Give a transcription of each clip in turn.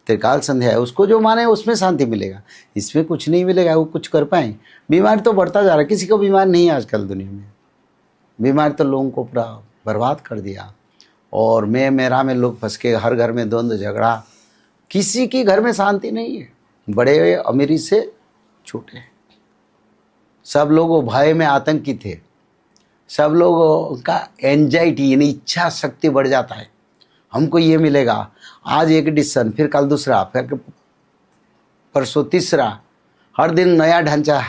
त्रिकाल संध्या है, उसको जो माने उसमें शांति मिलेगा, इसमें कुछ नहीं मिलेगा। वो कुछ कर पाए? बीमारी तो बढ़ता जा रहा है, किसी को बीमार नहीं है आजकल दुनिया में। बीमारी तो लोगों को पूरा बर्बाद कर दिया। और मैं मेरा में लोग फंस के, हर घर में द्वंद्व झगड़ा, किसी की घर में शांति नहीं है। बड़े अमीरी से छोटे सब लोग भय में आतंकित थे। सब लोगों का एंजाइटी यानी इच्छा शक्ति बढ़ जाता है, हमको ये मिलेगा। आज एक डिसीजन, फिर कल दूसरा, फिर परसों तीसरा, हर दिन नया ढांचा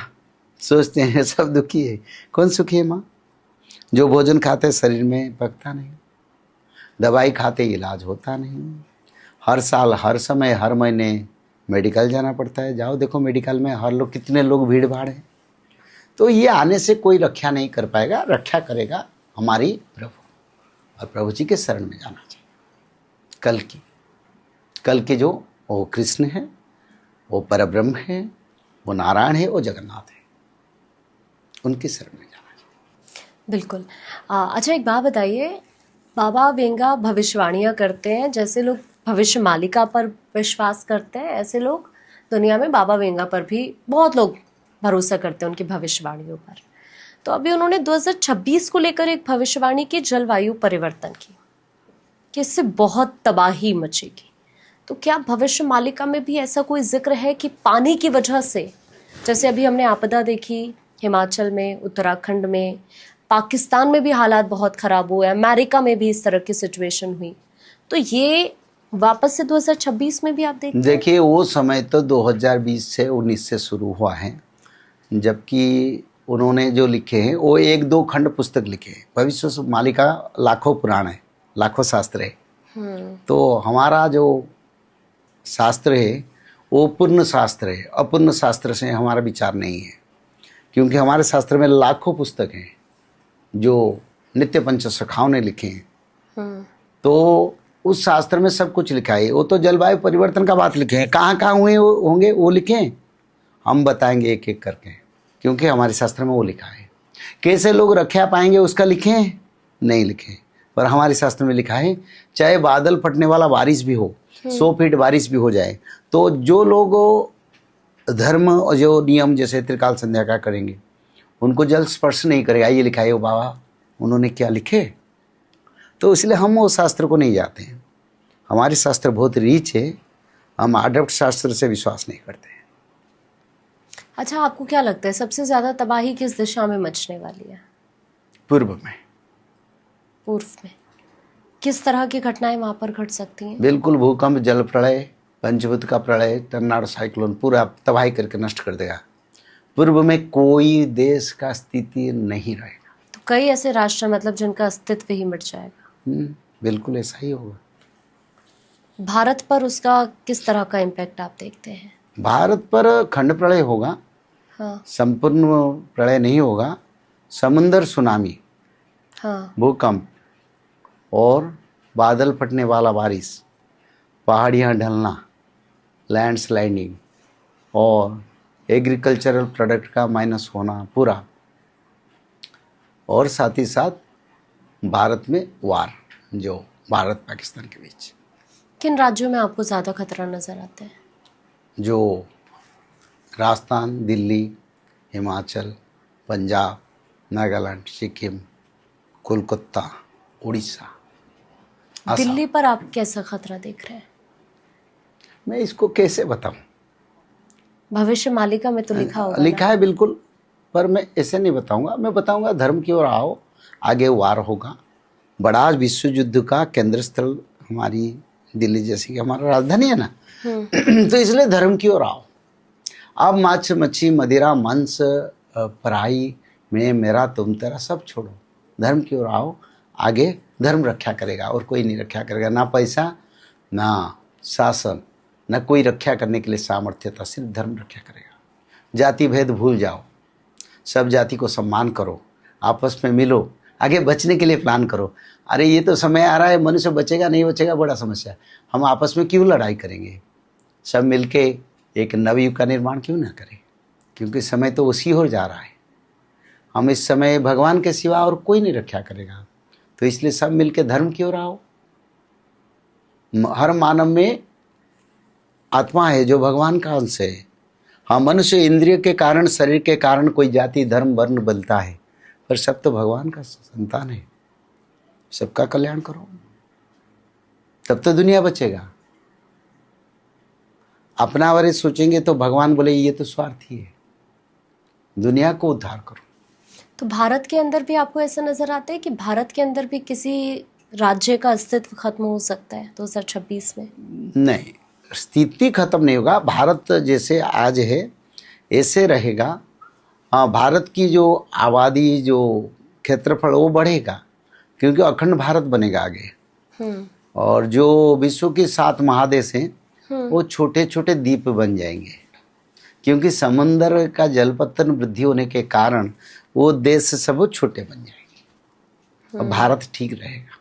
सोचते हैं। सब दुखी है। कौन सुखी है माँ? जो भोजन खाते शरीर में पकता नहीं, दवाई खाते इलाज होता नहीं, हर साल हर समय हर महीने मेडिकल जाना पड़ता है। जाओ देखो मेडिकल में हर लोग, कितने लोग भीड़ भाड़ है। तो ये आने से कोई रक्षा नहीं कर पाएगा। रक्षा करेगा हमारी प्रभु, और प्रभु जी के शरण में जाना चाहिए। कल के जो वो कृष्ण है, वो परब्रह्म है, वो नारायण है, वो जगन्नाथ है, उनके शरण में जाना चाहिए। बिल्कुल। अच्छा, एक बात बताइए, बाबा वेंगा भविष्यवाणियाँ करते हैं, जैसे लोग भविष्य मालिका पर विश्वास करते हैं, ऐसे लोग दुनिया में बाबा वेंगा पर भी बहुत लोग भरोसा करते हैं, उनकी भविष्यवाणियों पर। तो अभी उन्होंने 2026 को लेकर एक भविष्यवाणी की जलवायु परिवर्तन की, कि इससे बहुत तबाही मचेगी। तो क्या भविष्य मालिका में भी ऐसा कोई जिक्र है कि पानी की वजह से, जैसे अभी हमने आपदा देखी हिमाचल में, उत्तराखंड में, पाकिस्तान में भी हालात बहुत खराब हुए, अमेरिका में भी इस तरह की सिचुएशन हुई, तो ये वापस से 2026 में भी आप देखिए वो समय तो 2020 से 19 से शुरू हुआ है, जबकि उन्होंने जो लिखे हैं वो 1-2 खंड पुस्तक लिखे हैं। भविष्य मालिका लाखों पुराण है, लाखों शास्त्र है। तो हमारा जो शास्त्र है वो पूर्ण शास्त्र है, अपूर्ण शास्त्र से हमारा विचार नहीं है। क्योंकि हमारे शास्त्र में लाखों पुस्तक हैं जो नित्य पंच सखाओं ने लिखे हैं। तो उस शास्त्र में सब कुछ लिखा है। वो तो जलवायु परिवर्तन का बात लिखे हैं, कहाँ कहाँ हुए होंगे वो लिखे हैं, हम बताएंगे एक एक करके, क्योंकि हमारे शास्त्र में वो लिखा है। कैसे लोग रक्षा पाएंगे उसका लिखे हैं? नहीं लिखे, पर हमारे शास्त्र में लिखा है चाहे बादल फटने वाला बारिश भी हो, 100 फीट बारिश भी हो जाए, तो जो लोग धर्म और जो नियम जैसे त्रिकाल संध्या का करेंगे उनको जल स्पर्श नहीं करेगा। ये लिखा है। वो बाबा उन्होंने क्या लिखे? तो इसलिए हम वो शास्त्र को नहीं जाते हैं। हमारे शास्त्र बहुत रीच है, हम आडप्ट शास्त्र से विश्वास नहीं करते हैं। अच्छा, आपको क्या लगता है सबसे ज्यादा तबाही किस दिशा में मचने वाली है? पूर्व में। पूर्व में किस तरह की घटनाएं वहां पर घट सकती हैं? बिल्कुल भूकंप, जल प्रलय, पंचभूत का प्रलय, टर्नाडो, साइक्लोन पूरा तबाही करके नष्ट कर देगा। पूर्व में कोई देश का स्थिति नहीं रहेगा। तो कई ऐसे राष्ट्र मतलब जिनका अस्तित्व ही मिट जाएगा। बिल्कुल ऐसा ही होगा। भारत पर उसका किस तरह का इम्पैक्ट आप देखते हैं? भारत पर खंड प्रलय होगा। हाँ। संपूर्ण प्रलय नहीं होगा। समुद्र सुनामी, हाँ। भूकंप और बादल फटने वाला बारिश, पहाड़ियाँ ढलना, लैंडस्लाइडिंग और एग्रीकल्चरल प्रोडक्ट का माइनस होना पूरा, और साथ ही साथ भारत में वार, जो भारत पाकिस्तान के बीच। किन राज्यों में आपको ज़्यादा खतरा नज़र आता है? जो राजस्थान, दिल्ली, हिमाचल, पंजाब, नागालैंड, सिक्किम, कोलकाता, उड़ीसा, दिल्ली पर आप कैसा खतरा देख रहे हैं? मैं इसको कैसे बताऊं? भविष्य मालिका में तो लिखा होगा। लिखा है बिल्कुल, पर मैं ऐसे नहीं बताऊंगा। मैं बताऊंगा धर्म की ओर आओ, आगे वार होगा। बड़ा विश्व युद्ध का केंद्र स्थल हमारी दिल्ली जैसी कि हमारा राजधानी है ना, तो इसलिए धर्म की ओर आओ। अब माछ मच्छी मदिरा मांस पढ़ाई में मेरा तुम तेरा सब छोड़ो, धर्म की ओर आओ। आगे धर्म रक्षा करेगा और कोई नहीं रक्षा करेगा। ना पैसा, ना शासन, ना कोई रक्षा करने के लिए सामर्थ्यता, सिर्फ धर्म रक्षा करेगा। जाति भेद भूल जाओ, सब जाति को सम्मान करो, आपस में मिलो, आगे बचने के लिए प्लान करो। अरे ये तो समय आ रहा है, मनुष्य बचेगा नहीं बचेगा बड़ा समस्या, हम आपस में क्यों लड़ाई करेंगे? सब मिलके एक नवयुग का निर्माण क्यों ना करें? क्योंकि समय तो उसी हो जा रहा है। हम इस समय भगवान के सिवा और कोई नहीं रक्षा करेगा, तो इसलिए सब मिलके धर्म की ओर आओ। हर मानव में आत्मा है जो भगवान का अंश है। हाँ, मनुष्य इंद्रिय के कारण, शरीर के कारण कोई जाति धर्म वर्ण बनता है, पर सब तो भगवान का संतान है। सबका कल्याण करो, तब तो दुनिया बचेगा। अपना बारे सोचेंगे तो भगवान बोले ये तो स्वार्थी है, दुनिया को उद्धार करो। तो भारत के अंदर भी आपको ऐसा नजर आता है कि भारत के अंदर भी किसी राज्य का अस्तित्व खत्म हो सकता है 2026 में? नहीं, स्थिति खत्म नहीं होगा। भारत जैसे आज है ऐसे रहेगा। हाँ, भारत की जो आबादी, जो क्षेत्रफल, वो बढ़ेगा, क्योंकि अखंड भारत बनेगा आगे। और जो विश्व के 7 महादेश हैं वो छोटे छोटे द्वीप बन जाएंगे, क्योंकि समुद्र का जलपतन वृद्धि होने के कारण वो देश सब छोटे बन जाएंगे और भारत ठीक रहेगा।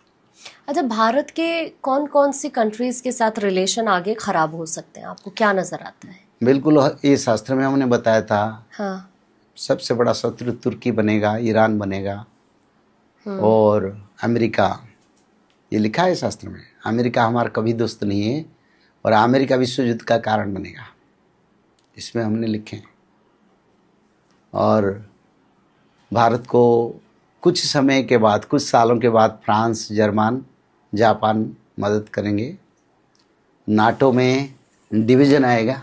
अच्छा, भारत के कौन कौन सी कंट्रीज के साथ रिलेशन आगे खराब हो सकते हैं, आपको क्या नजर आता है? बिल्कुल, ये शास्त्र में हमने बताया था। हाँ। सबसे बड़ा शत्रु तुर्की बनेगा, ईरान बनेगा और अमेरिका। ये लिखा है शास्त्र में, अमेरिका हमारा कभी दोस्त नहीं है और अमेरिका विश्व युद्ध का कारण बनेगा, इसमें हमने लिखे हैं। और भारत को कुछ समय के बाद, कुछ सालों के बाद फ्रांस, जर्मन, जापान मदद करेंगे। नाटो में डिवीज़न आएगा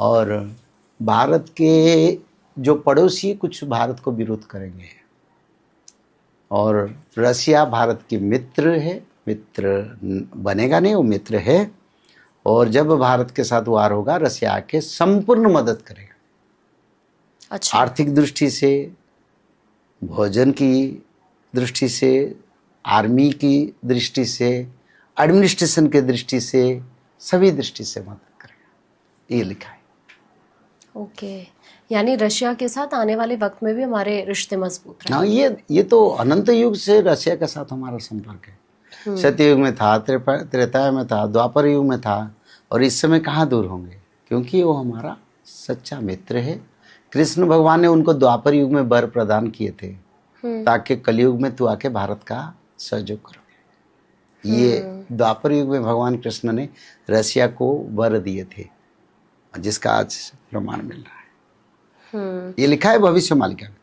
और भारत के जो पड़ोसी कुछ भारत को विरोध करेंगे। और रसिया भारत की मित्र है, मित्र बनेगा नहीं, वो मित्र है। और जब भारत के साथ वार होगा, रसिया आके संपूर्ण मदद करेगा। अच्छा। आर्थिक दृष्टि से, भोजन की दृष्टि से, आर्मी की दृष्टि से, एडमिनिस्ट्रेशन की दृष्टि से, सभी दृष्टि से मदद करेगा, ये लिखा है। ओके, यानी रशिया के साथ आने वाले वक्त में भी हमारे रिश्ते मजबूत हाँ, रहेंगे। ये तो अनंत युग से रशिया के साथ हमारा संपर्क है। सत्ययुग में था, त्रेता में था, द्वापर युग में था, और इस समय कहाँ दूर होंगे, क्योंकि वो हमारा सच्चा मित्र है। कृष्ण भगवान ने उनको द्वापर युग में वर प्रदान किए थे ताकि कलयुग में तू आके भारत का सहयोग करो। ये द्वापर युग में भगवान कृष्ण ने रशिया को वर दिए थे, जिसका आज प्रमाण मिल रहा है। ये लिखा है भविष्य मालिका में।